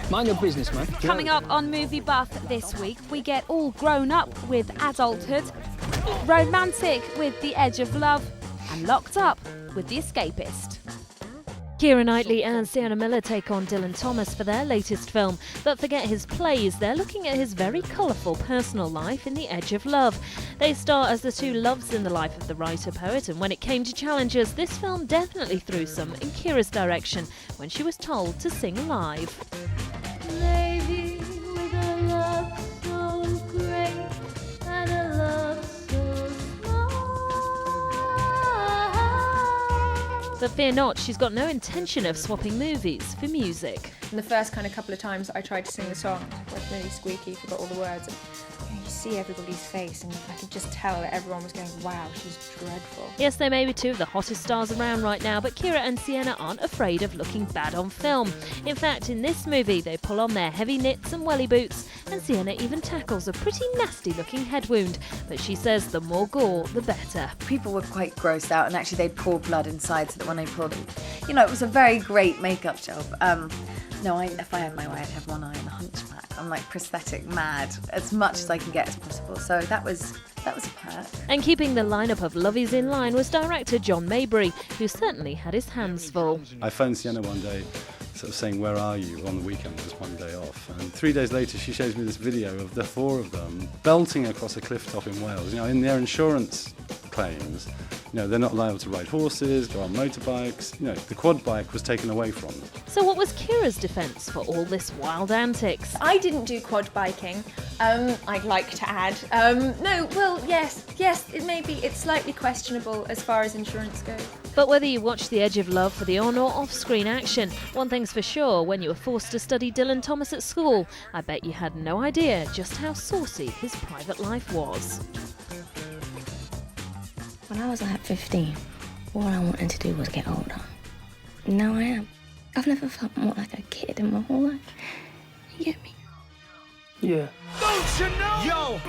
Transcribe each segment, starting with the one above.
Mind your business, man. Coming up on MovieBuff this week, we get all grown up with Adulthood, romantic with The Edge of Love, and locked up with The Escapist. Keira Knightley and Sienna Miller take on Dylan Thomas for their latest film, but forget his plays, they're looking at his very colourful personal life in The Edge of Love. They star as the two loves in the life of the writer-poet, and when it came to challenges, this film definitely threw some in Keira's direction when she was told to sing live. Lady with a love so great and a love so small. But fear not, she's got no intention of swapping movies for music. And the first kind of couple of times I tried to sing the song, I was really squeaky, forgot all the words. And, you see everybody's face, and I could just tell that everyone was going, wow, she's dreadful. Yes, they may be two of the hottest stars around right now, but Keira and Sienna aren't afraid of looking bad on film. In fact, in this movie, they pull on their heavy knits and welly boots, and Sienna even tackles a pretty nasty-looking head wound. But she says the more gore, the better. People were quite grossed out, and actually they'd pour blood inside, so that when I pulled it, it was a very great makeup job. If I had my way, I'd have one eye and a hunchback. I'm like prosthetic mad, as much as I can get as possible. So that was a perk. And keeping the lineup of lovies in line was director John Maybury, who certainly had his hands full. I phoned Sienna one day, sort of saying, "Where are you?" on the weekend, just one day off. And 3 days later, she shows me this video of the four of them belting across a cliff top in Wales. In their insurance claims, they're not allowed to ride horses, go on motorbikes. The quad bike was taken away from them. So what was Keira's defence for all this wild antics? I didn't do quad biking, I'd like to add. Yes, it's slightly questionable as far as insurance goes. But whether you watch The Edge of Love for the on or off-screen action, one thing's for sure, when you were forced to study Dylan Thomas at school, I bet you had no idea just how saucy his private life was. When I was like 15, all I wanted to do was get older. Now I am. I've never felt more like a kid in my whole life. You get me? Yeah. Don't you know?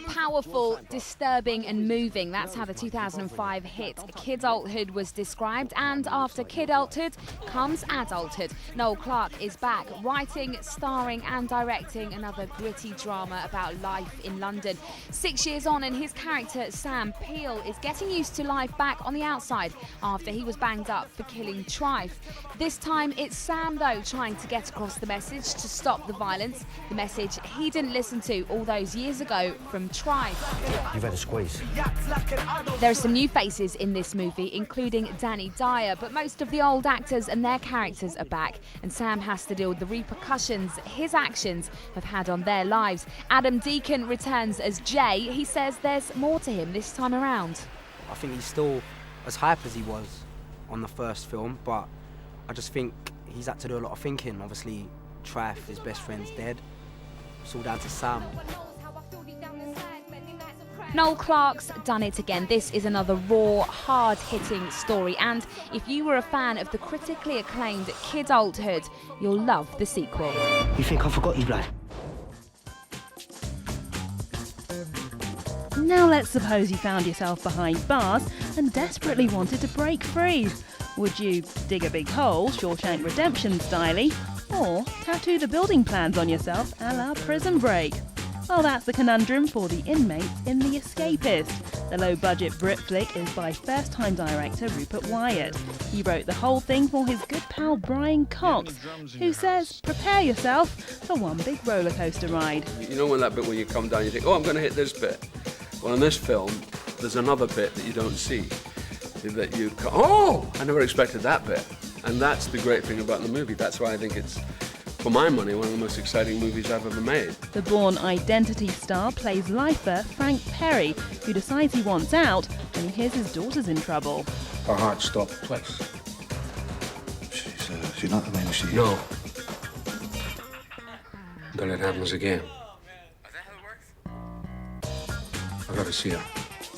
Powerful, disturbing and moving. That's how the 2005 hit Kidulthood was described. And after Kidulthood comes Adulthood. Noel Clarke is back, writing, starring and directing another gritty drama about life in London. 6 years on, and his character Sam Peel is getting used to life back on the outside after he was banged up for killing Trife. This time it's Sam, though, trying to get across the message to stop the violence. The message he didn't listen to all those years ago from Trife. You've had a squeeze. There are some new faces in this movie, including Danny Dyer, but most of the old actors and their characters are back, and Sam has to deal with the repercussions his actions have had on their lives. Adam Deacon returns as Jay. He says there's more to him this time around. I think he's still as hype as he was on the first film, but I just think he's had to do a lot of thinking. Obviously, Trife, his best friend's dead. It's all down to Sam. Noel Clarke's done it again. This is another raw, hard-hitting story, and if you were a fan of the critically acclaimed Kidulthood, you'll love the sequel. You think I forgot you, blood? Now let's suppose you found yourself behind bars and desperately wanted to break free. Would you dig a big hole, Shawshank Redemption style, or tattoo the building plans on yourself a la Prison Break? Well, that's the conundrum for the inmates in The Escapist. The low-budget Brit flick is by first-time director Rupert Wyatt. He wrote the whole thing for his good pal Brian Cox, who says, prepare yourself for one big roller coaster ride. When that bit where you come down, you think, I'm going to hit this bit. Well, in this film, there's another bit that you don't see. That you go, I never expected that bit. And that's the great thing about the movie. That's why I think it's, for my money, one of the most exciting movies I've ever made. The Bourne Identity star plays lifer Frank Perry, who decides he wants out when he hears his daughter's in trouble. Her heart stopped twice. She's not the man she is. No. Then it happens again. I gotta see her.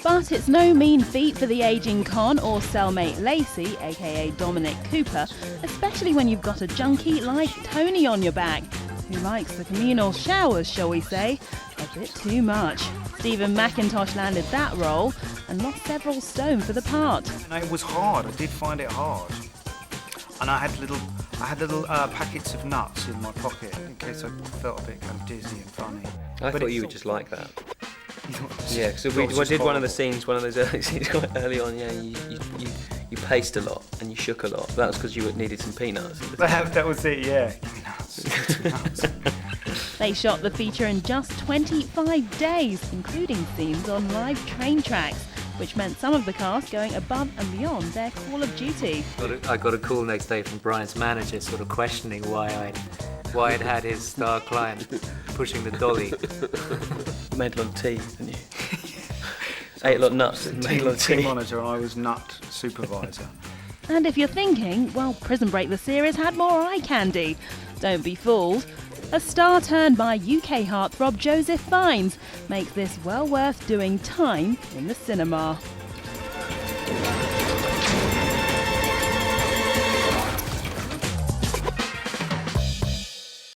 But it's no mean feat for the ageing con or cellmate Lacey, aka Dominic Cooper, especially when you've got a junkie like Tony on your back, who likes the communal showers, shall we say, a bit too much. Stephen McIntosh landed that role and lost several stone for the part. It was hard. I did find it hard. And I I had little packets of nuts in my pocket in case I felt a bit kind of dizzy and funny. I thought you would just like that. Yeah, because we did one of the scenes, one of those early scenes quite early on. Yeah, you paced a lot and you shook a lot. That was because you needed some peanuts. That was it. Yeah. Give me nuts. They shot the feature in just 25 days, including scenes on live train tracks, which meant some of the cast going above and beyond their call of duty. I got a call next day from Brian's manager sort of questioning why I'd had his star client pushing the dolly. You made a lot of tea, didn't you? Ate a lot of nuts. Made a lot of tea. Team monitor and I was nut supervisor. And if you're thinking, well, Prison Break the series had more eye candy, don't be fooled. A star turned by UK heartthrob Joseph Fiennes makes this well worth doing time in the cinema.